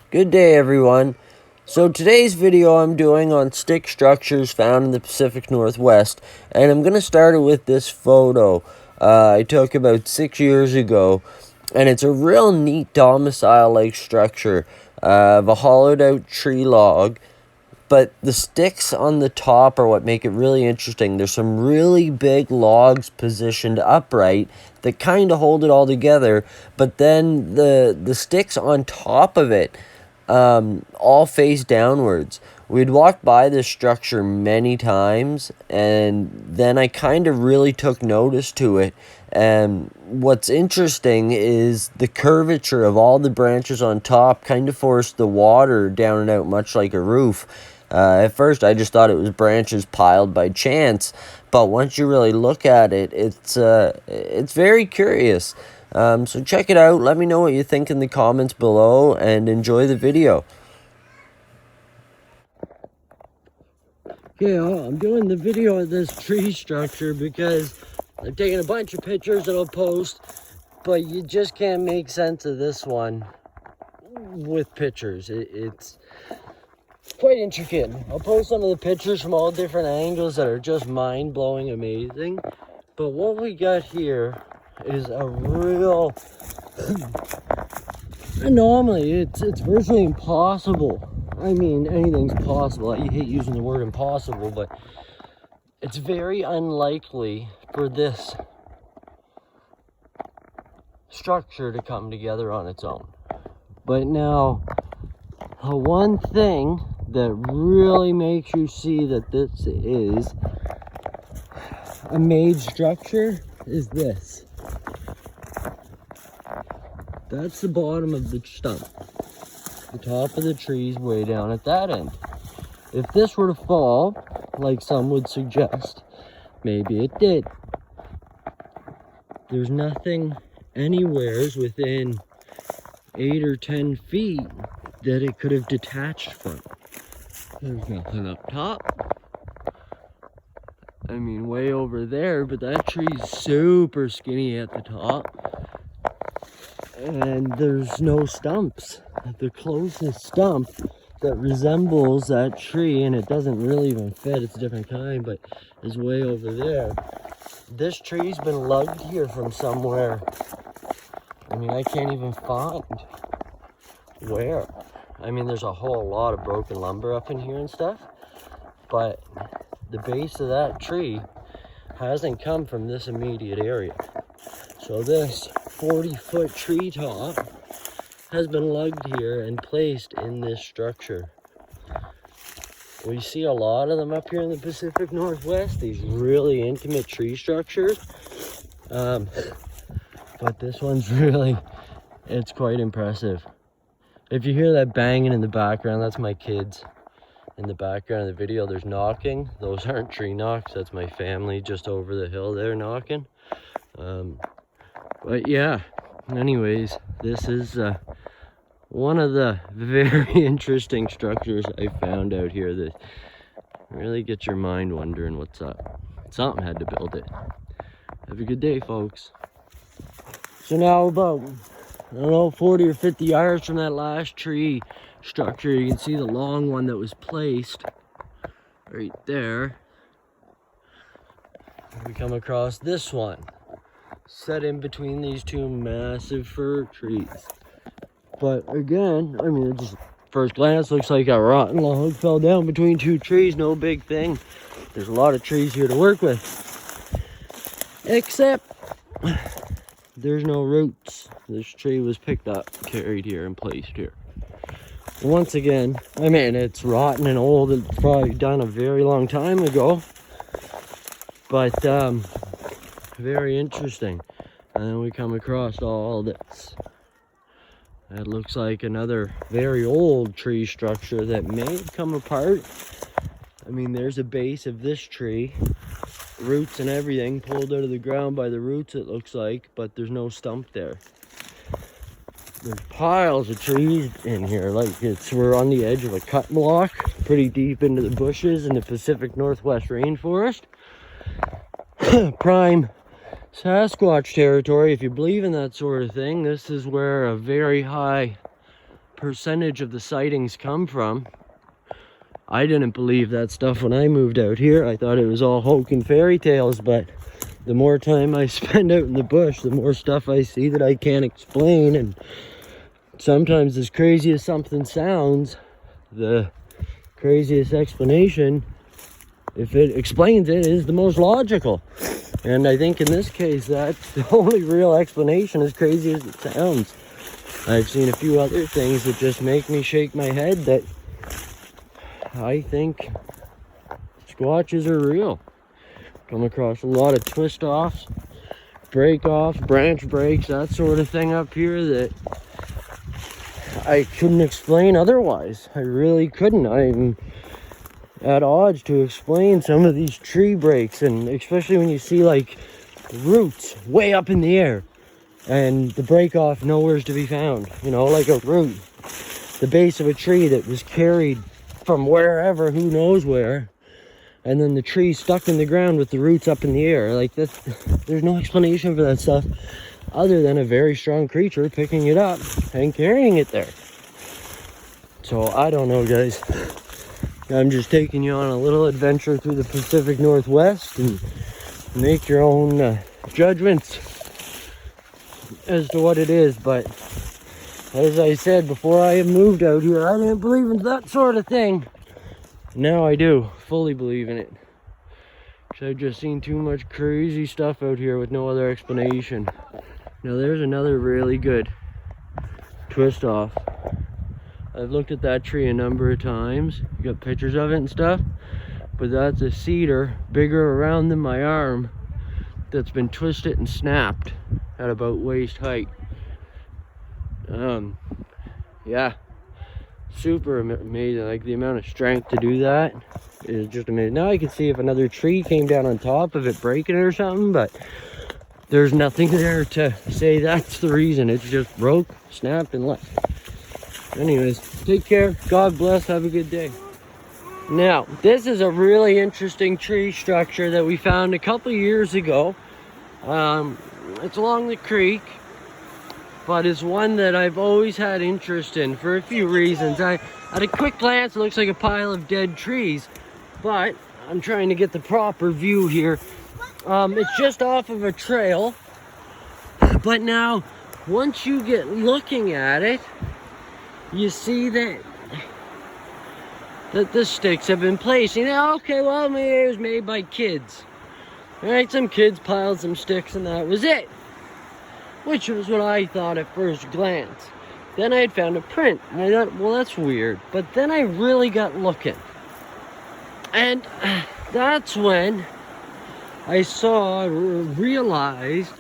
Good day, everyone. So today's video I'm doing on stick structures found in the Pacific Northwest, and I'm going to start it with this photo I took about 6 years ago, and it's a real neat domicile-like structure of a hollowed out tree log, but the sticks on the top are what make it really interesting. There's some really big logs positioned upright that kind of hold it all together, but then the sticks on top of it all face downwards. We'd walked by this structure many times, and then I kind of really took notice to it. And what's interesting is the curvature of all the branches on top kind of forced the water down and out, much like a roof. At first, I just thought it was branches piled by chance, but once you really look at it, it's very curious. So check it out. Let me know what you think in the comments below, and enjoy the video. Okay, I'm doing the video of this tree structure because I'm taking a bunch of pictures that I'll post, but you just can't make sense of this one with pictures. It's quite intricate. I'll post some of the pictures from all different angles that are just mind-blowing amazing. But what we got here is a real anomaly. It's virtually impossible. I mean, anything's possible. I hate using the word impossible, but it's very unlikely for this structure to come together on its own. But now, the one thing that really makes you see that this is a made structure is this. That's the bottom of the stump. The top of the tree's way down at that end. If this were to fall, like some would suggest, maybe it did. There's nothing anywheres within 8 or 10 feet that it could have detached from. There's nothing up top. I mean, way over there, but that tree's super skinny at the top. And there's no stumps. The closest stump that resembles that tree, and it doesn't really even fit, it's a different kind, but is way over there. This tree's been lugged here from somewhere. I mean, I can't even find where. I mean, there's a whole lot of broken lumber up in here and stuff, but the base of that tree hasn't come from this immediate area. So this 40-foot tree top has been lugged here and placed in this structure. We see a lot of them up here in the Pacific Northwest, these really intimate tree structures. But this one's really, it's quite impressive. If you hear that banging in the background, that's my kids. In the background of the video, there's knocking. Those aren't tree knocks, that's my family just over the hill there knocking. But yeah, anyways, this is one of the very interesting structures I found out here that really gets your mind wondering what's up. Something had to build it. Have a good day, folks. So now about, I don't know, 40 or 50 yards from that last tree structure, you can see the long one that was placed right there. We come across this one, set in between these two massive fir trees. But again, I mean, it just first glance looks like a rotten log fell down between two trees, no big thing. There's a lot of trees here to work with, except there's no roots. This tree was picked up, carried here, and placed here. Once again, I mean, it's rotten and old. It's probably done a very long time ago. But, very interesting. And then we come across all this. That looks like another very old tree structure that may have come apart. I mean, there's a base of this tree. Roots and everything pulled out of the ground by the roots, it looks like, but there's no stump there. There's piles of trees in here, like we're on the edge of a cut block, pretty deep into the bushes in the Pacific Northwest rainforest. Prime Sasquatch territory, if you believe in that sort of thing. This is where a very high percentage of the sightings come from. I didn't believe that stuff when I moved out here. I thought it was all hoax and fairy tales, but the more time I spend out in the bush, the more stuff I see that I can't explain. And sometimes, as crazy as something sounds, the craziest explanation, if it explains it, is the most logical. And I think in this case, that's the only real explanation, as crazy as it sounds. I've seen a few other things that just make me shake my head that I think squatches are real. Come across a lot of twist-offs, break-offs, branch breaks, that sort of thing up here that I couldn't explain otherwise. I really couldn't. I'm at odds to explain some of these tree breaks, and especially when you see like roots way up in the air and the break off nowhere's to be found, you know, like a root, the base of a tree that was carried from wherever, who knows where, and then the tree stuck in the ground with the roots up in the air. Like this, there's no explanation for that stuff other than a very strong creature picking it up and carrying it there. So I don't know, guys. I'm just taking you on a little adventure through the Pacific Northwest, and make your own judgments as to what it is. But as I said, before I moved out here, I didn't believe in that sort of thing. Now I do fully believe in it. Because I've just seen too much crazy stuff out here with no other explanation. Now there's another really good twist off. I've looked at that tree a number of times. Got pictures of it and stuff. But that's a cedar bigger around than my arm that's been twisted and snapped at about waist height. Yeah, super amazing. Like the amount of strength to do that is just amazing. Now I can see if another tree came down on top of it breaking it or something, but there's nothing there to say that's the reason. It's just broke, snapped, and left. Anyways, take care. God bless. Have a good day. Now, this is a really interesting tree structure that we found a couple years ago. It's along the creek, but it's one that I've always had interest in for a few reasons. At a quick glance, it looks like a pile of dead trees, but I'm trying to get the proper view here. It's just off of a trail, but now, once you get looking at it, you see that the sticks have been placed. You know, okay, well, maybe it was made by kids. Alright, some kids piled some sticks and that was it. Which was what I thought at first glance. Then I had found a print, and I thought, well, that's weird. But then I really got looking. And that's when I realized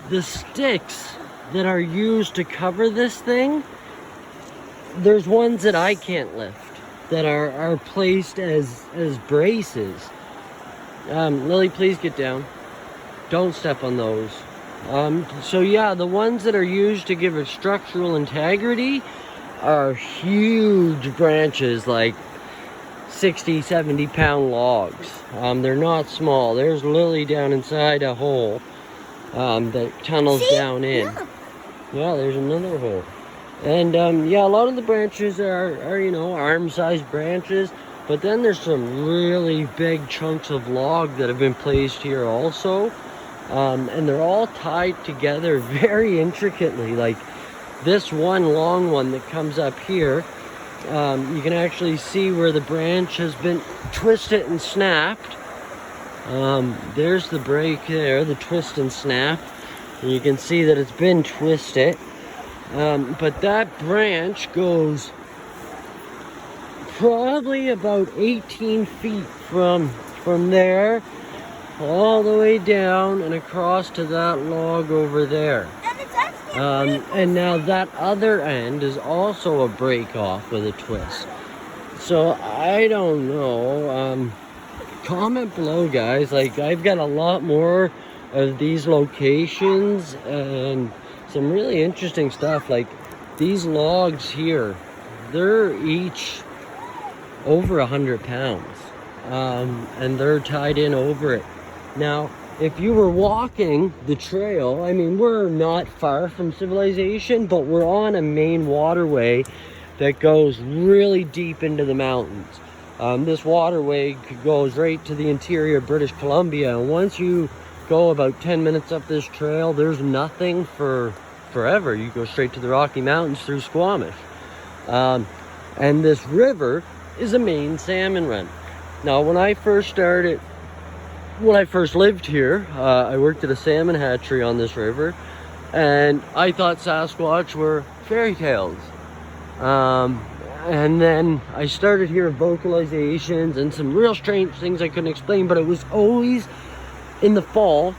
the sticks that are used to cover this thing, there's ones that I can't lift that are placed as braces. Lily, please get down. Don't step on those. So yeah, the ones that are used to give it structural integrity are huge branches, like 60, 70 pound logs. They're not small. There's Lily down inside a hole that tunnels down in. Yeah, there's another hole. And yeah, a lot of the branches are you know, arm-sized branches, but then there's some really big chunks of log that have been placed here also. And they're all tied together very intricately. Like this one long one that comes up here, you can actually see where the branch has been twisted and snapped. There's the break there, the twist and snap. And you can see that it's been twisted. But that branch goes probably about 18 feet from there all the way down and across to that log over there. And now that other end is also a break off with a twist. So I don't know. Comment below, guys. Like, I've got a lot more of these locations and some really interesting stuff. Like these logs here, they're each over 100 pounds, and they're tied in over it. Now if you were walking the trail, I mean, we're not far from civilization, but we're on a main waterway that goes really deep into the mountains. This waterway goes right to the interior of British Columbia, and once you go about 10 minutes up this trail, there's nothing for forever. You go straight to the Rocky Mountains through Squamish. And this river is a main salmon run. Now, when I first lived here, I worked at a salmon hatchery on this river, and I thought Sasquatch were fairy tales. And then I started hearing vocalizations and some real strange things I couldn't explain, but it was always in the fall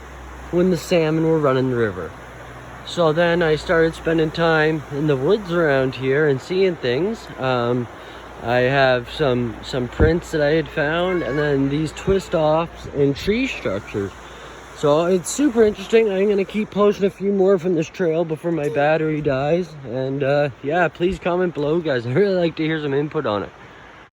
when the salmon were running the river. So then I started spending time in the woods around here and seeing things. I have some prints that I had found, and then these twist offs and tree structures. So it's super interesting. I'm going to keep posting a few more from this trail before my battery dies. And yeah, please comment below, guys. I'd really like to hear some input on it.